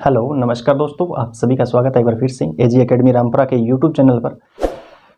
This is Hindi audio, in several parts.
हेलो नमस्कार दोस्तों, आप सभी का स्वागत है एक बार फिर से एजी एकेडमी रामपुरा के यूट्यूब चैनल पर।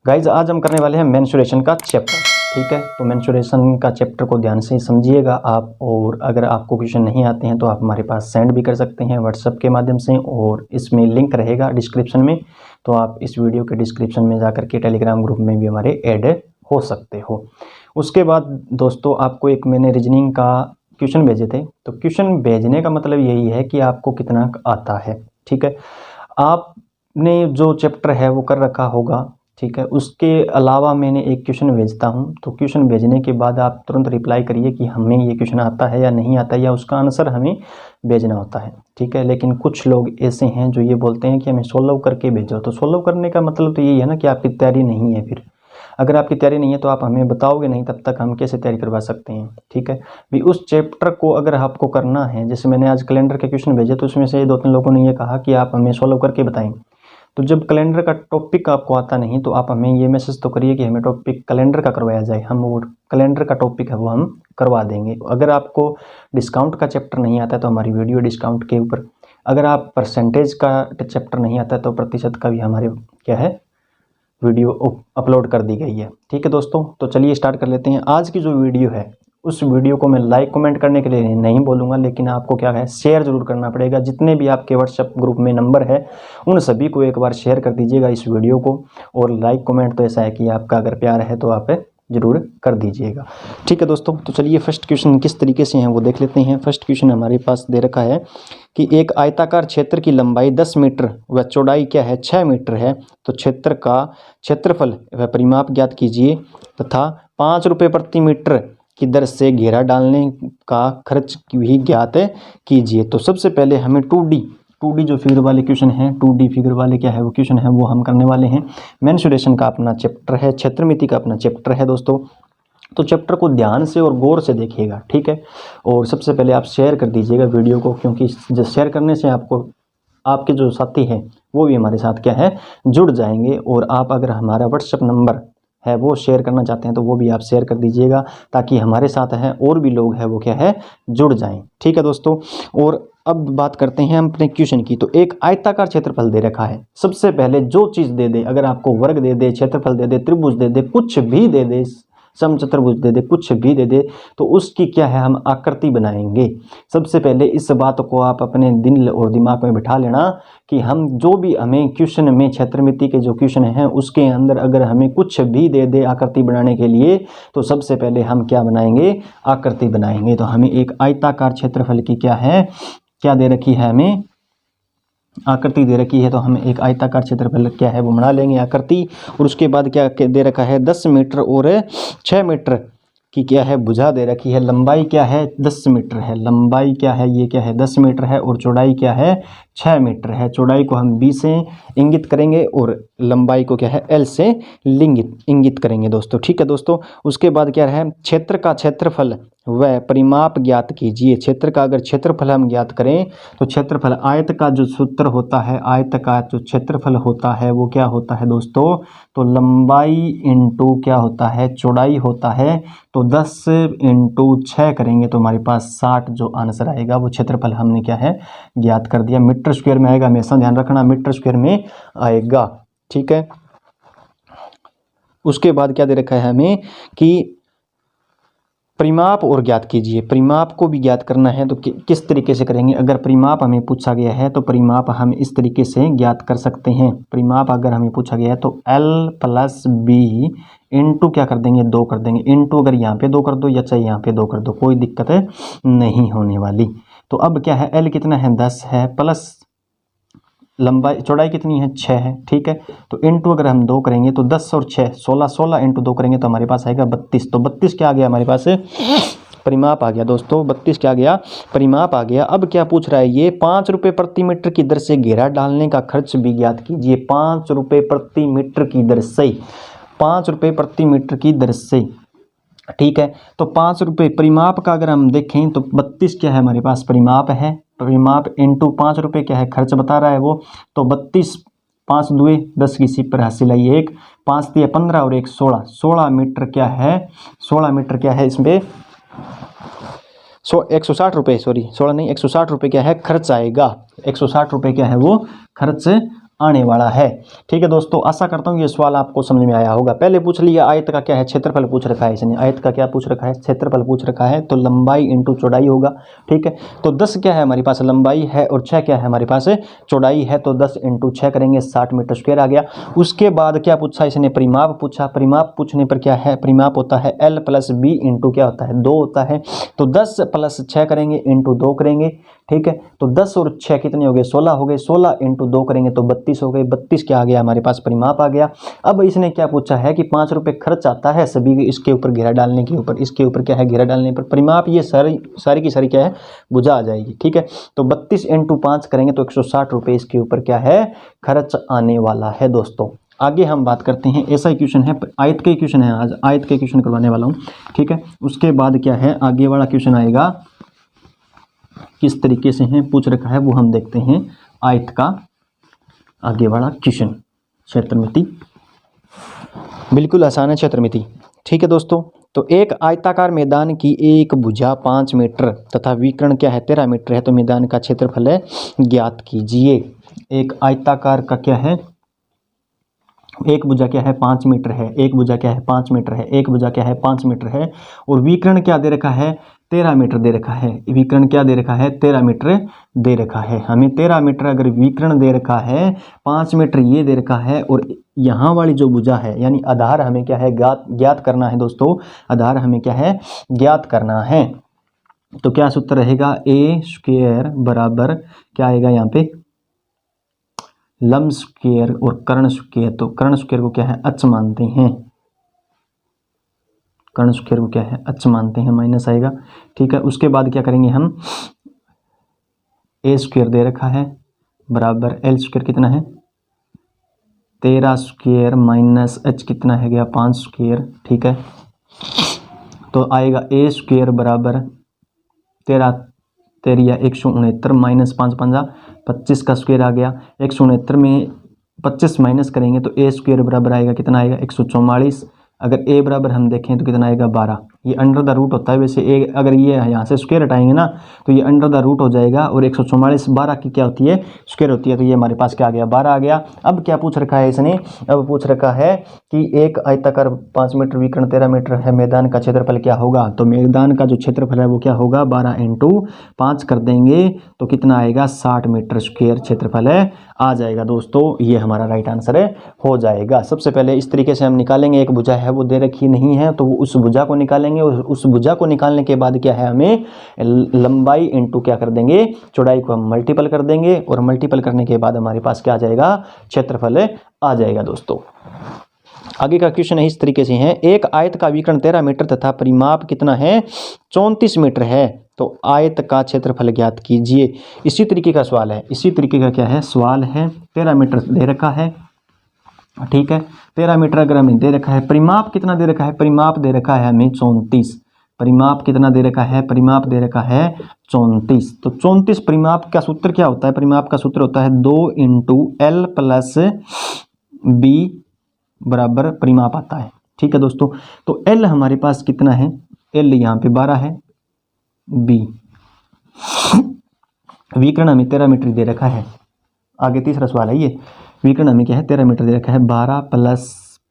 गाइज आज हम करने वाले हैं मेंस्ट्रुएशन का चैप्टर। ठीक है, तो मेंस्ट्रुएशन का चैप्टर को ध्यान से समझिएगा आप, और अगर आपको क्वेश्चन नहीं आते हैं तो आप हमारे पास सेंड भी कर सकते हैं व्हाट्सएप के माध्यम से, और इसमें लिंक रहेगा डिस्क्रिप्शन में, तो आप इस वीडियो के डिस्क्रिप्शन में जाकर के टेलीग्राम ग्रुप में भी हमारे ऐड हो सकते हो। उसके बाद दोस्तों आपको एक मैंने रीजनिंग का क्वेश्चन भेजे थे, तो क्वेश्चन भेजने का मतलब यही है कि आपको कितना आता है। ठीक है, आपने जो चैप्टर है वो कर रखा होगा। ठीक है, उसके अलावा मैंने एक क्वेश्चन भेजता हूँ, तो क्वेश्चन भेजने के बाद आप तुरंत रिप्लाई करिए कि हमें ये क्वेश्चन आता है या नहीं आता, या उसका आंसर हमें भेजना होता है। ठीक है, लेकिन कुछ लोग ऐसे हैं जो ये बोलते हैं कि हमें सोल्व करके भेजो, तो सोल्व करने का मतलब तो यही है ना कि आपकी तैयारी नहीं है। फिर अगर आपकी तैयारी नहीं है तो आप हमें बताओगे नहीं, तब तक हम कैसे तैयारी करवा सकते हैं। ठीक है, भी उस चैप्टर को अगर आपको करना है, जैसे मैंने आज कैलेंडर के क्वेश्चन भेजे, तो उसमें से 2-3 लोगों ने ये कहा कि आप हमें सॉल्व करके बताएं। तो जब कैलेंडर का टॉपिक आपको आता नहीं तो आप हमें ये मैसेज तो करिए कि हमें टॉपिक कैलेंडर का करवाया जाए, हम वो कैलेंडर का टॉपिक है वो हम करवा देंगे। अगर आपको डिस्काउंट का चैप्टर नहीं आता है तो हमारी वीडियो डिस्काउंट के ऊपर, अगर आप परसेंटेज का चैप्टर नहीं आता है तो प्रतिशत का भी हमारे क्या है वीडियो अपलोड कर दी गई है। ठीक है दोस्तों, तो चलिए स्टार्ट कर लेते हैं। आज की जो वीडियो है उस वीडियो को मैं लाइक कमेंट करने के लिए नहीं बोलूँगा, लेकिन आपको क्या है शेयर जरूर करना पड़ेगा। जितने भी आपके व्हाट्सएप ग्रुप में नंबर है उन सभी को एक बार शेयर कर दीजिएगा इस वीडियो को, और लाइक कमेंट तो ऐसा है कि आपका अगर प्यार है तो आप जरूर कर दीजिएगा। ठीक है दोस्तों, तो चलिए फर्स्ट क्वेश्चन किस तरीके से हैं वो देख लेते हैं। फर्स्ट क्वेश्चन हमारे पास दे रखा है कि एक आयताकार क्षेत्र की लंबाई 10 मीटर व चौड़ाई क्या है 6 मीटर है, तो क्षेत्र का क्षेत्रफल व परिमाप ज्ञात कीजिए तथा 5 रुपये प्रति मीटर की दर से घेरा डालने का खर्च भी ज्ञात कीजिए। तो सबसे पहले हमें 2D जो फिगर वाले क्वेश्चन हैं, 2D फिगर वाले क्या है वो क्वेश्चन है वो हम करने वाले हैं। मेंस्ट्रुएशन का अपना चैप्टर है, क्षेत्रमिति का अपना चैप्टर है दोस्तों। तो चैप्टर को ध्यान से और गौर से देखिएगा। ठीक है, और सबसे पहले आप शेयर कर दीजिएगा वीडियो को, क्योंकि जो शेयर करने से आपको आपके जो साथी हैं वो भी हमारे साथ क्या है जुड़ जाएंगे, और आप अगर हमारा व्हाट्सएप नंबर है वो शेयर करना चाहते हैं तो वो भी आप शेयर कर दीजिएगा, ताकि हमारे साथ हैं और भी लोग हैं वो क्या है जुड़ जाएं। ठीक है दोस्तों, और अब बात करते हैं हम अपने क्वेश्चन की। तो एक आयताकार क्षेत्रफल दे रखा है, सबसे पहले जो चीज़ दे दे, अगर आपको वर्ग दे दे, क्षेत्रफल दे दे, त्रिभुज दे दे, कुछ भी दे दे, समचतुर्भुज दे दे, कुछ भी दे दे, तो उसकी क्या है हम आकृति बनाएंगे। सबसे पहले इस बात को आप अपने दिल और दिमाग में बिठा लेना कि हम जो भी हमें क्वेश्चन में क्षेत्रमिति के जो क्वेश्चन हैं उसके अंदर अगर हमें कुछ भी दे दे आकृति बनाने के लिए, तो सबसे पहले हम क्या बनाएंगे आकृति बनाएंगे। तो हमें एक आयताकार क्षेत्रफल की क्या है क्या दे रखी है, हमें आकृति दे रखी है, तो हम एक आयताकार क्षेत्रफल क्या है वो बना लेंगे आकृति। और उसके बाद क्या दे रखा है 10 मीटर और 6 मीटर की क्या है भुजा दे रखी है। लंबाई क्या है 10 मीटर है, लंबाई क्या है ये क्या है 10 मीटर है, और चौड़ाई क्या है 6 मीटर है। चौड़ाई को हम b से इंगित करेंगे और लंबाई को क्या है l से इंगित करेंगे दोस्तों। ठीक है दोस्तों, उसके बाद क्या है क्षेत्र का क्षेत्रफल वह परिमाप ज्ञात कीजिए। क्षेत्र का अगर क्षेत्रफल हम ज्ञात करें तो क्षेत्रफल आयत का जो सूत्र होता है, आयत का जो क्षेत्रफल होता है वो क्या होता है दोस्तों, तो लंबाई इंटू क्या होता है चौड़ाई होता है। तो 10 इंटू 6 करेंगे तो हमारे पास 60 जो आंसर आएगा वो क्षेत्रफल हमने क्या है ज्ञात कर दिया। मीटर स्क्वायर में आएगा, हमेशा ध्यान रखना मीटर स्क्वायर में आएगा। ठीक है, उसके बाद क्या दे रखा है हमें कि परिमाप और ज्ञात कीजिए। परिमाप को भी ज्ञात करना है तो किस तरीके से करेंगे। अगर परिमाप हमें पूछा गया है तो परिमाप हम इस तरीके से ज्ञात कर सकते हैं। परिमाप अगर हमें पूछा गया है तो L + B इंटू क्या कर देंगे 2 कर देंगे, इंटू अगर यहाँ पे 2 कर दो या चाहे यहाँ पे 2 कर दो, कोई दिक्कत नहीं होने वाली। तो अब क्या है L कितना है 10 है, प्लस लंबाई चौड़ाई कितनी है 6 है। ठीक है, तो इंटू अगर हम 2 करेंगे तो 10 और 6 16 इंटू 2 करेंगे तो हमारे पास आएगा 32। तो 32 क्या आ गया हमारे पास परिमाप आ गया दोस्तों, 32 क्या आ गया परिमाप आ गया। अब क्या पूछ रहा है ये 5 रुपये प्रति मीटर की दर से घेरा डालने का खर्च भी ज्ञात कीजिए। 5 रुपये प्रति मीटर की दर से, 5 रुपये प्रति मीटर की दर से। ठीक है, तो 5 रुपये परिमाप का अगर हम देखें तो 32 क्या है हमारे पास परिमाप है, परिमाप इंटू 5 रुपये क्या है खर्च बता रहा है वो। तो 32 5 दुए 10 की सीप पर हासिल आई 1, 5 दिए 15 और 1 16 मीटर क्या है 16 मीटर क्या है इसमें 160 रुपये, सॉरी 16 नहीं, 160 रुपये क्या है खर्च आएगा, 160 रुपये क्या है वो खर्च आने वाला है। ठीक है दोस्तों, आशा करता हूँ ये सवाल आपको समझ में आया होगा। पहले पूछ लिया आयत का क्या है, क्षेत्रफल पूछ रखा है इसने, आयत का क्या पूछ रखा है, क्षेत्रफल पूछ रखा है, तो लंबाई इंटू चौड़ाई होगा। ठीक है, तो 10 क्या है हमारे पास लंबाई है और 6 क्या है हमारे पास चौड़ाई है, तो 10 इंटू 6 करेंगे 60 मीटर स्क्वायर आ गया। उसके बाद क्या पूछा इसने, परिमाप पूछा। परिमाप पूछने पर क्या है, परिमाप होता है L प्लस B इंटू क्या होता है 2 होता है, तो 10 प्लस 6 करेंगे इंटू 2 करेंगे। ठीक है, तो 10 और 6 कितने हो गए 16 हो गए, 16 इंटू 2 करेंगे तो 32 हो गए, 32 क्या आ गया हमारे पास परिमाप आ गया। अब इसने क्या पूछा है कि 5 रुपये खर्च आता है सभी इसके ऊपर घेरा डालने के ऊपर, इसके ऊपर क्या है घेरा डालने पर, परिमाप ये सारी की सारी क्या है बुझा आ जाएगी। ठीक है, तो 32 इंटू 5 करेंगे तो 160 रुपये इसके ऊपर क्या है खर्च आने वाला है दोस्तों। आगे हम बात करते हैं, ऐसा क्वेश्चन है, आयत के क्वेश्चन है, आज आयत के क्वेश्चन करवाने वाला हूँ। ठीक है, उसके बाद क्या है आगे वाला क्वेश्चन आएगा, किस तरीके से है पूछ रखा है वो हम देखते हैं। आयत का आगे वाला क्वेश्चन, क्षेत्रमिति बिल्कुल आसान है क्षेत्रमिति। ठीक है दोस्तों, तो एक आयताकार मैदान की एक भुजा 5 मीटर तथा विकर्ण क्या है 13 मीटर है, तो मैदान का क्षेत्रफल है ज्ञात कीजिए। एक आयताकार का क्या है, एक भुजा क्या है 5 मीटर है, एक भुजा क्या है 5 मीटर है, एक भुजा क्या है 5 मीटर है, और विकर्ण क्या दे रखा है 13 मीटर दे रखा है, विकर्ण क्या दे रखा है 13 मीटर दे रखा है। हमें 13 मीटर अगर विकर्ण दे रखा है, 5 मीटर ये दे रखा है, और यहाँ वाली जो भुजा है यानी आधार हमें क्या है ज्ञात करना है दोस्तों, आधार हमें क्या है ज्ञात करना है। तो क्या सूत्र रहेगा, ए स्क्वायर बराबर क्या आएगा यहाँ पे लंब स्क्वायर और कर्ण स्क्वायर, तो कर्ण स्क्वायर को क्या है अच मानते हैं, कर्ण स्क्वायर को क्या है अच मानते हैं, माइनस आएगा। ठीक है, उसके बाद क्या करेंगे हम, ए स्क्वायर दे रखा है बराबर एल स्क्वायर कितना है 13 स्क्वायर माइनस एच कितना है गया 5 स्क्वायर। ठीक है, तो आएगा ए स्क्वायर बराबर 13 13 169 माइनस 5 पंजा 25 का स्क्वायर आ गया, 169 में 25 माइनस करेंगे तो ए स्क्वायर बराबर आएगा कितना आएगा 144। अगर ए बराबर हम देखें तो कितना आएगा 12, ये अंडर द रूट होता है, वैसे ए अगर ये यहाँ से स्क्वायर हटाएंगे ना तो ये अंडर द रूट हो जाएगा, और 144 12 की क्या होती है स्क्वायर होती है, तो ये हमारे पास क्या आ गया 12 आ गया। अब क्या पूछ रखा है इसने, अब पूछ रखा है कि एक आयताकार 5 मीटर विकर्ण 13 मीटर है, मैदान का क्षेत्रफल क्या होगा, तो मैदान का जो क्षेत्रफल है वो क्या होगा 12 इंटू 5 कर देंगे तो कितना आएगा 60 मीटर स्क्वायर क्षेत्रफल है आ जाएगा दोस्तों, ये हमारा राइट आंसर है हो जाएगा। सबसे पहले इस तरीके से हम निकालेंगे, एक भुजा है वो दे रखी नहीं है तो उस भुजा को निकालेंगे, और उस भुजा को निकालने के बाद क्या है हमें लंबाई इंटू क्या कर देंगे चौड़ाई को हम मल्टीपल कर देंगे, और मल्टीपल करने के बाद हमारे पास क्या आ जाएगा क्षेत्रफल आ जाएगा दोस्तों। आगे का क्वेश्चन है इस तरीके से है, एक आयत का विकर्ण 13 मीटर तथा परिमाप कितना है 34 मीटर है, तो आयत का क्षेत्रफल ज्ञात कीजिए। इसी तरीके का सवाल है, इसी तरीके का क्या है सवाल है, 13 मीटर दे रखा है। ठीक है, 13 मीटर अगर हमें दे रखा है, परिमाप कितना दे रखा है, परिमाप दे रखा है हमें 34, परिमाप कितना दे रखा है, परिमाप दे रखा है 34, तो 34 परिमाप का सूत्र क्या होता है, परिमाप का सूत्र होता है 2 इंटू एल प्लस बी बराबर परिमाप आता है। ठीक है दोस्तों, तो एल हमारे पास कितना है, एल यहाँ पे 12 है, बी विकर्ण हमें 13 मीटर दे रखा है। आगे तीसरा सवाल है ये, विकर्ण हमें क्या है 13 मीटर दे रखा है, 12 प्लस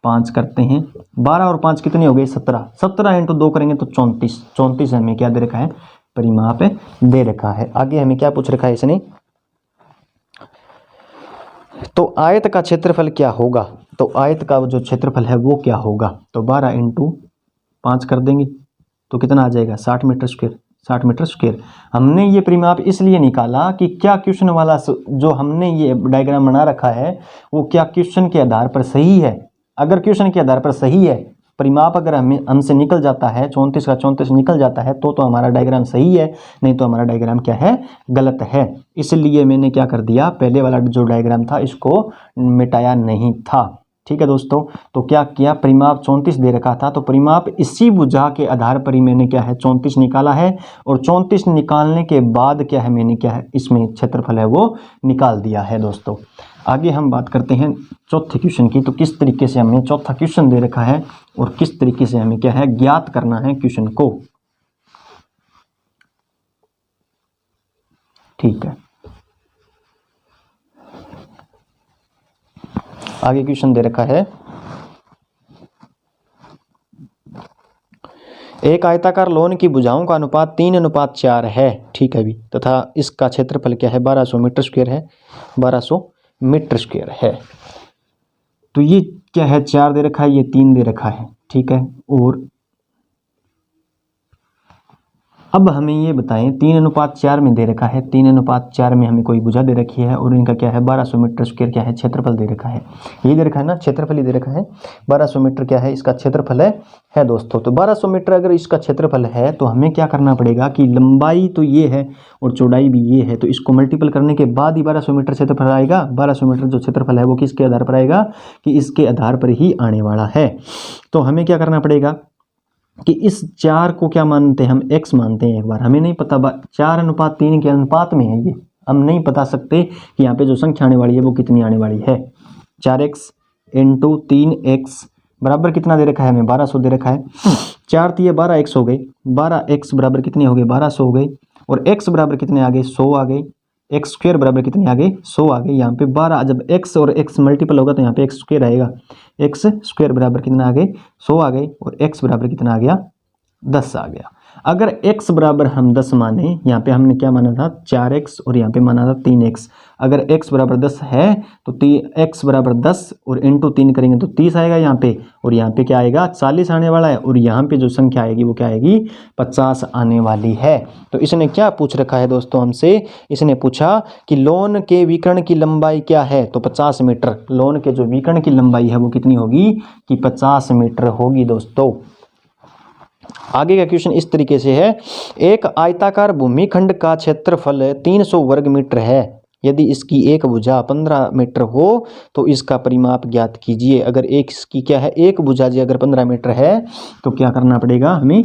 5 करते हैं, 12 और 5 कितने हो गए 17, 17 इंटू 2 करेंगे तो 34, 34 हमें क्या दे रखा है परिमाप दे रखा है। आगे हमें क्या पूछ रखा है इसने, तो आयत का क्षेत्रफल क्या होगा, तो आयत का जो क्षेत्रफल है वो क्या होगा, तो 12 इंटू 5 कर देंगे तो कितना आ जाएगा 60 मीटर स्क्वायर, 60 मीटर स्क्वायर। हमने ये परिमाप इसलिए निकाला कि क्या क्वेश्चन वाला जो हमने ये डायग्राम बना रखा है वो क्या क्वेश्चन के आधार पर सही है। अगर क्वेश्चन के आधार पर सही है, परिमाप अगर हमसे निकल जाता है 34 का 34 निकल जाता है तो हमारा डायग्राम सही है, नहीं तो हमारा डायग्राम क्या है गलत है। इसलिए मैंने क्या कर दिया, पहले वाला जो डायग्राम था इसको मिटाया नहीं था। ठीक है दोस्तों, तो क्या किया, परिमाप 34 दे रखा था तो परिमाप इसी भुजा के आधार पर ही मैंने क्या है 34 निकाला है, और 34 निकालने के बाद क्या है मैंने क्या है इसमें क्षेत्रफल है वो निकाल दिया है दोस्तों। आगे हम बात करते हैं चौथे क्वेश्चन की, तो किस तरीके से हमें चौथा क्वेश्चन दे रखा है और किस तरीके से हमें क्या है ज्ञात करना है क्वेश्चन को। ठीक है, आगे क्वेश्चन दे रखा है, एक आयताकार लोन की भुजाओं का अनुपात 3:4 है, ठीक है भी, तथा इसका क्षेत्रफल क्या है, 1200 मीटर स्क्वायर है, 1200 मीटर स्क्वायर है। तो ये क्या है, 4 दे रखा है, ये 3 दे रखा है, ठीक है। और अब हमें ये बताएं, 3:4 में दे रखा है, 3:4 में हमें कोई भुजा दे रखी है और इनका क्या है, 1200 मीटर स्क्वायर क्या है, क्षेत्रफल दे रखा है। ये दे रखा है ना, क्षेत्रफल ही दे रखा है, 1200 मीटर क्या है, इसका क्षेत्रफल है दोस्तों। तो 1200 मीटर अगर इसका क्षेत्रफल है तो हमें क्या करना पड़ेगा कि लंबाई तो ये है और चौड़ाई भी ये है, तो इसको मल्टीपल करने के बाद ही 1200 मीटर क्षेत्रफल आएगा। 1200 मीटर जो क्षेत्रफल है वो किसके आधार पर आएगा, कि इसके आधार पर ही आने वाला है। तो हमें क्या करना पड़ेगा कि इस 4 को क्या मानते हैं, हम x मानते हैं। एक बार हमें नहीं पता 4:3 के अनुपात में है, ये हम नहीं बता सकते कि यहाँ पे जो संख्या आने वाली है वो कितनी आने वाली है। 4x इंटू 3x बराबर कितना दे रखा है, हमें 1200 दे रखा है। 4 3 12x हो गई, 12x बराबर कितने हो गए, 1200 हो गई। और x बराबर कितने आ गए, 100 आ गई। एक्स स्क्वायर बराबर कितने आ गए, 100 आ गए। यहाँ पे 12, जब x और x मल्टीपल होगा तो यहाँ पे एक्स स्क्वायर आएगा। एक्स स्क्वायर बराबर कितना आ गए, 100 आ गए। और x बराबर कितना आ गया, 10 आ गया। अगर x बराबर हम 10 माने, यहाँ पे हमने क्या माना था, 4x और यहाँ पे माना था 3x। अगर x बराबर 10 है तो x बराबर 10 और इंटू 3 करेंगे तो 30 आएगा यहाँ पे। और यहाँ पे क्या आएगा, 40 आने वाला है। और यहाँ पे जो संख्या आएगी वो क्या आएगी, 50 आने वाली है। तो इसने क्या पूछ रखा है दोस्तों हमसे, इसने पूछा कि लोन के विकर्ण की लंबाई क्या है, तो 50 मीटर। लोन के जो विकर्ण की लंबाई है वो कितनी होगी, कि 50 मीटर होगी दोस्तों। आगे का क्वेश्चन इस तरीके से है, एक आयताकार भूमिखंड का क्षेत्रफल 300 वर्ग मीटर है। यदि इसकी एक भुजा 15 मीटर हो तो इसका परिमाप ज्ञात कीजिए। अगर एक इसकी क्या है, एक भुजा जी अगर 15 मीटर है तो क्या करना पड़ेगा हमें,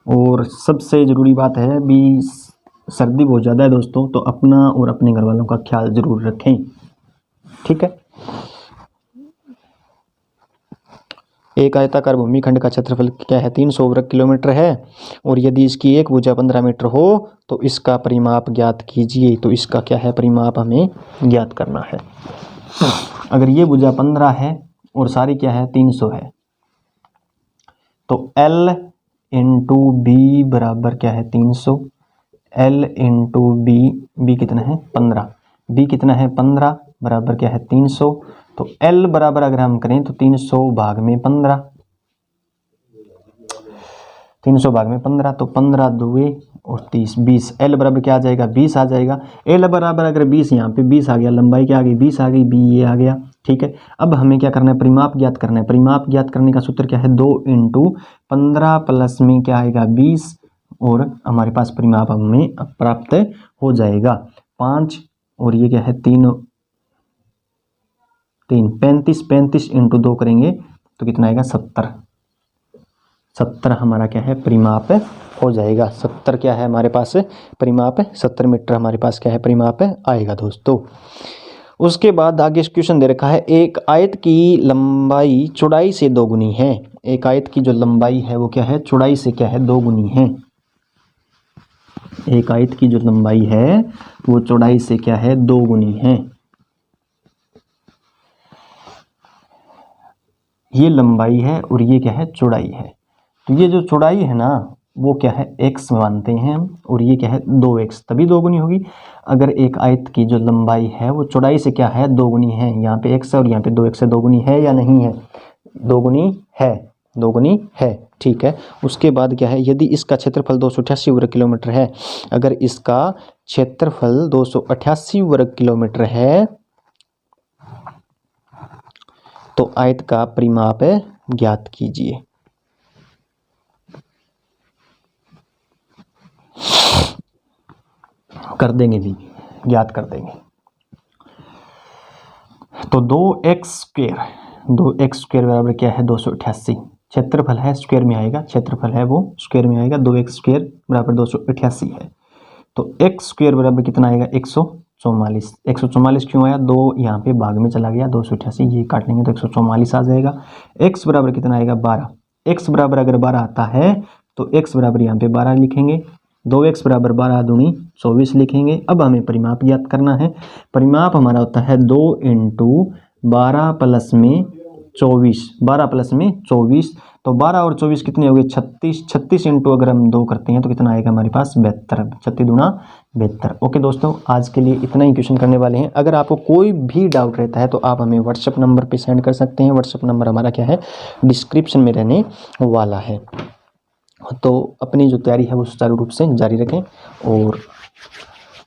और सबसे ज़रूरी बात है भी, सर्दी बहुत ज़्यादा है दोस्तों, तो अपना और अपने घर वालों का ख्याल ज़रूर रखें, ठीक है। एक आयताकार भूमिखंड का क्षेत्रफल क्या है, 300 वर्ग किलोमीटर है। और यदि इसकी एक भुजा 15 मीटर हो तो इसका परिमाप ज्ञात कीजिए। तो इसका क्या है, परिमाप हमें ज्ञात करना है। अगर ये भुजा 15 है और सारी क्या है, 300 है, तो L इंटू बी बराबर क्या है, 300। L इंटू बी कितना है, 15। बी कितना है, 15 बराबर क्या है, 300। तो L बराबर अगर हम करें तो 300 भाग में 15, 300 भाग में 15, तो 15 दुए और 30, 20। L बराबर क्या आ जाएगा, 20 आ जाएगा। L बराबर अगर 20, यहाँ पे 20 आ गया, लंबाई क्या आ गई, 20 आ गई, बी ये आ गया, ठीक है। अब हमें क्या करना है, परिमाप ज्ञात करना है। परिमाप ज्ञात करने का सूत्र क्या है, 2 इंटू 15 प्लस में क्या आएगा, 20, और हमारे पास परिमाप हमें प्राप्त हो जाएगा 5। और ये क्या है, 3 35, 35 इंटू 2 करेंगे तो कितना आएगा, 70। 70 हमारा क्या है, परिमाप हो जाएगा। 70 क्या है हमारे पास, परिमाप 70 मीटर हमारे पास क्या है, परिमाप आएगा दोस्तों। उसके बाद आगे क्वेश्चन दे रखा है, एक आयत की लंबाई चौड़ाई से 2 गुनी है। एक आयत की जो लंबाई है वो क्या है, चौड़ाई से क्या है, 2 गुनी है। एक आयत की जो लंबाई है वो चौड़ाई से क्या है, 2 गुनी है। ये लंबाई है और ये क्या है, चौड़ाई है। तो ये जो चौड़ाई है ना वो क्या है, x मानते हैं हम, और ये क्या है, 2x, तभी 2 गुनी होगी। अगर एक आयत की जो लंबाई है वो चौड़ाई से क्या है, 2 गुनी है। यहाँ पे x है और यहाँ पे 2x है, 2 गुनी है या नहीं है, 2 गुनी है, 2 गुनी है, ठीक है। उसके बाद क्या है, यदि इसका क्षेत्रफल 288 वर्ग किलोमीटर है। अगर इसका क्षेत्रफल 288 वर्ग किलोमीटर है तो आयत का परिमाप ज्ञात कीजिए। कर देंगे भी, ज्ञात कर देंगे। तो 2x स्क्वायर बराबर क्या है, 288। क्षेत्रफल है, स्क्वायर में आएगा, क्षेत्रफल है वो स्क्वायर में आएगा। 2x स्क्वायर बराबर 288 है। तो x स्क्वायर बराबर कितना आएगा, 144। 144 क्यों आया, 2 यहाँ पे भाग में चला गया, 288 ये काट लेंगे तो 144 आ जाएगा। x बराबर कितना आएगा, 12। x बराबर अगर 12 आता है तो x बराबर यहाँ पे 12 लिखेंगे, 2x बराबर 12 दूनी 24 लिखेंगे। अब हमें परिमाप ज्ञात करना है। परिमाप हमारा होता है 2 × 12 प्लस में 24, 12 प्लस में 24, तो 12 और 24 कितने हो गए 36, 36 इंटू अगर हम 2 करते हैं तो कितना आएगा हमारे पास 72, 36 दूना 72। ओके दोस्तों, आज के लिए इतना ही क्वेश्चन करने वाले हैं। अगर आपको कोई भी डाउट रहता है तो आप हमें व्हाट्सएप नंबर पे सेंड कर सकते हैं। व्हाट्सएप नंबर हमारा क्या है, डिस्क्रिप्शन में रहने वाला है। तो अपनी जो तैयारी है वो सुचारू रूप से जारी रखें। और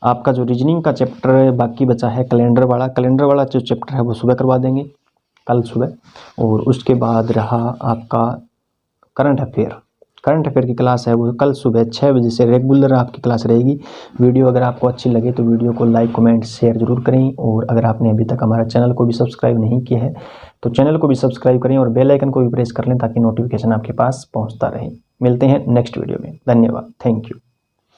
आपका जो रीजनिंग का चैप्टर बाकी बचा है कैलेंडर वाला जो चैप्टर है वो सुबह करवा देंगे, कल सुबह। और उसके बाद रहा आपका करंट अफेयर की क्लास है वो कल सुबह 6 बजे से रेगुलर आपकी क्लास रहेगी। वीडियो अगर आपको अच्छी लगे तो वीडियो को लाइक कमेंट शेयर जरूर करें। और अगर आपने अभी तक हमारा चैनल को भी सब्सक्राइब नहीं किया है तो चैनल को भी सब्सक्राइब करें और बेल आइकन को भी प्रेस कर लें ताकि नोटिफिकेशन आपके पास पहुंचता रहे। मिलते हैं नेक्स्ट वीडियो में। धन्यवाद, थैंक यू।